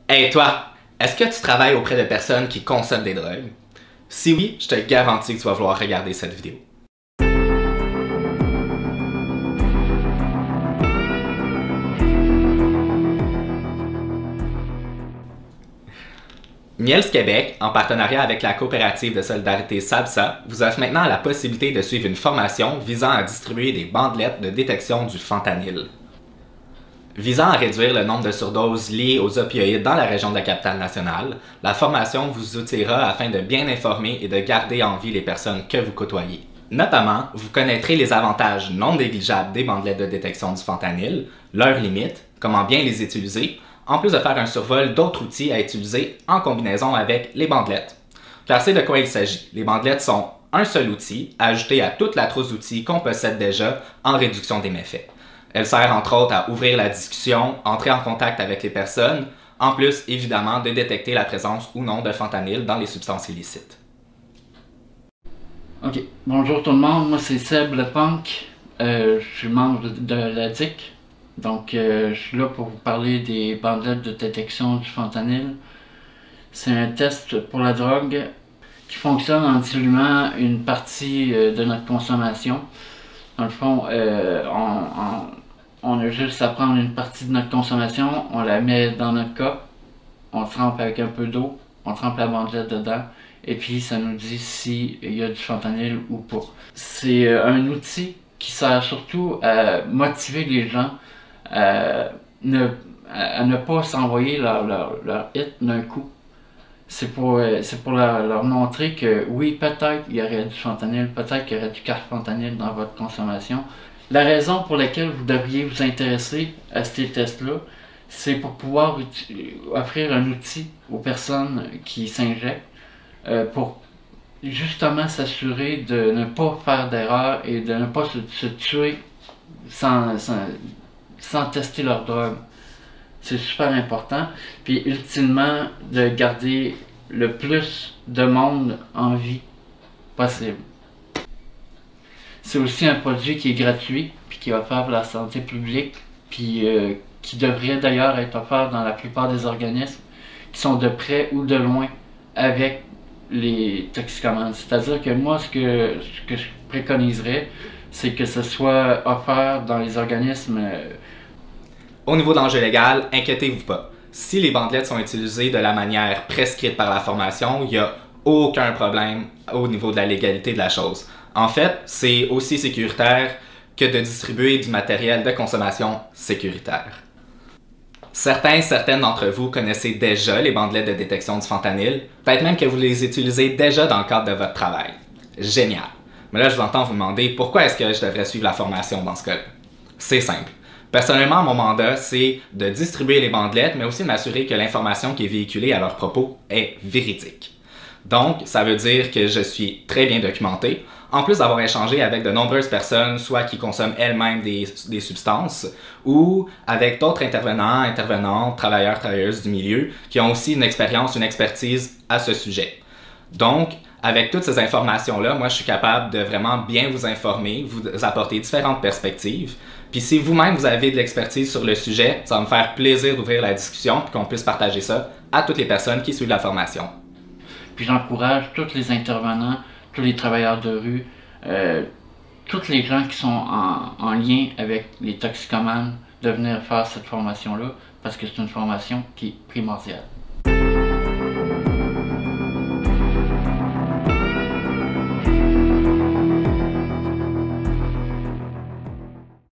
Hey toi, est-ce que tu travailles auprès de personnes qui consomment des drogues? Si oui, je te garantis que tu vas vouloir regarder cette vidéo. Miels Québec, en partenariat avec la coopérative de solidarité SABSA, vous offre maintenant la possibilité de suivre une formation visant à distribuer des bandelettes de détection du fentanyl. Visant à réduire le nombre de surdoses liées aux opioïdes dans la région de la capitale nationale, la formation vous outillera afin de bien informer et de garder en vie les personnes que vous côtoyez. Notamment, vous connaîtrez les avantages non négligeables des bandelettes de détection du fentanyl, leurs limites, comment bien les utiliser, en plus de faire un survol d'autres outils à utiliser en combinaison avec les bandelettes. Car c'est de quoi il s'agit. Les bandelettes sont un seul outil ajouté à toute la trousse d'outils qu'on possède déjà en réduction des méfaits. Elle sert entre autres à ouvrir la discussion, entrer en contact avec les personnes, en plus évidemment de détecter la présence ou non de fentanyl dans les substances illicites. Ok, bonjour tout le monde, moi c'est Seb le Punk, je suis membre de la DIC, donc je suis là pour vous parler des bandelettes de détection du fentanyl. C'est un test pour la drogue qui fonctionne en diluant une partie de notre consommation. Dans le fond, on a juste à prendre une partie de notre consommation, on la met dans notre cup, on trempe avec un peu d'eau, on trempe la bandelette dedans, et puis ça nous dit s'il y a du fentanyl ou pas. C'est un outil qui sert surtout à motiver les gens à ne pas s'envoyer leur hit d'un coup. C'est pour leur montrer que oui, peut-être il y aurait du fentanyl, peut-être qu'il y aurait du carfentanyl dans votre consommation. La raison pour laquelle vous devriez vous intéresser à ces tests-là, c'est pour pouvoir offrir un outil aux personnes qui s'injectent pour justement s'assurer de ne pas faire d'erreur et de ne pas se tuer sans tester leur drogue. C'est super important. Puis ultimement, de garder le plus de monde en vie possible. C'est aussi un produit qui est gratuit, puis qui est offert pour la santé publique, puis qui devrait d'ailleurs être offert dans la plupart des organismes qui sont de près ou de loin avec les toxicomanes. C'est-à-dire que moi, ce que je préconiserais, c'est que ce soit offert dans les organismes. Au niveau de l'enjeu légal, inquiétez-vous pas. Si les bandelettes sont utilisées de la manière prescrite par la formation, il n'y a aucun problème au niveau de la légalité de la chose. En fait, c'est aussi sécuritaire que de distribuer du matériel de consommation sécuritaire. Certaines d'entre vous connaissez déjà les bandelettes de détection du fentanyl, peut-être même que vous les utilisez déjà dans le cadre de votre travail. Génial! Mais là, je vous entends vous demander pourquoi est-ce que je devrais suivre la formation dans ce cas-là? C'est simple. Personnellement, mon mandat, c'est de distribuer les bandelettes, mais aussi de m'assurer que l'information qui est véhiculée à leur propos est véridique. Donc, ça veut dire que je suis très bien documenté, en plus d'avoir échangé avec de nombreuses personnes, soit qui consomment elles-mêmes des substances, ou avec d'autres intervenantes, travailleurs, travailleuses du milieu, qui ont aussi une expérience, une expertise à ce sujet. Donc, avec toutes ces informations-là, moi, je suis capable de vraiment bien vous informer, vous apporter différentes perspectives. Puis si vous-même, vous avez de l'expertise sur le sujet, ça va me faire plaisir d'ouvrir la discussion et qu'on puisse partager ça à toutes les personnes qui suivent la formation. Puis j'encourage tous les intervenants, tous les travailleurs de rue, tous les gens qui sont en lien avec les toxicomanes de venir faire cette formation-là parce que c'est une formation qui est primordiale.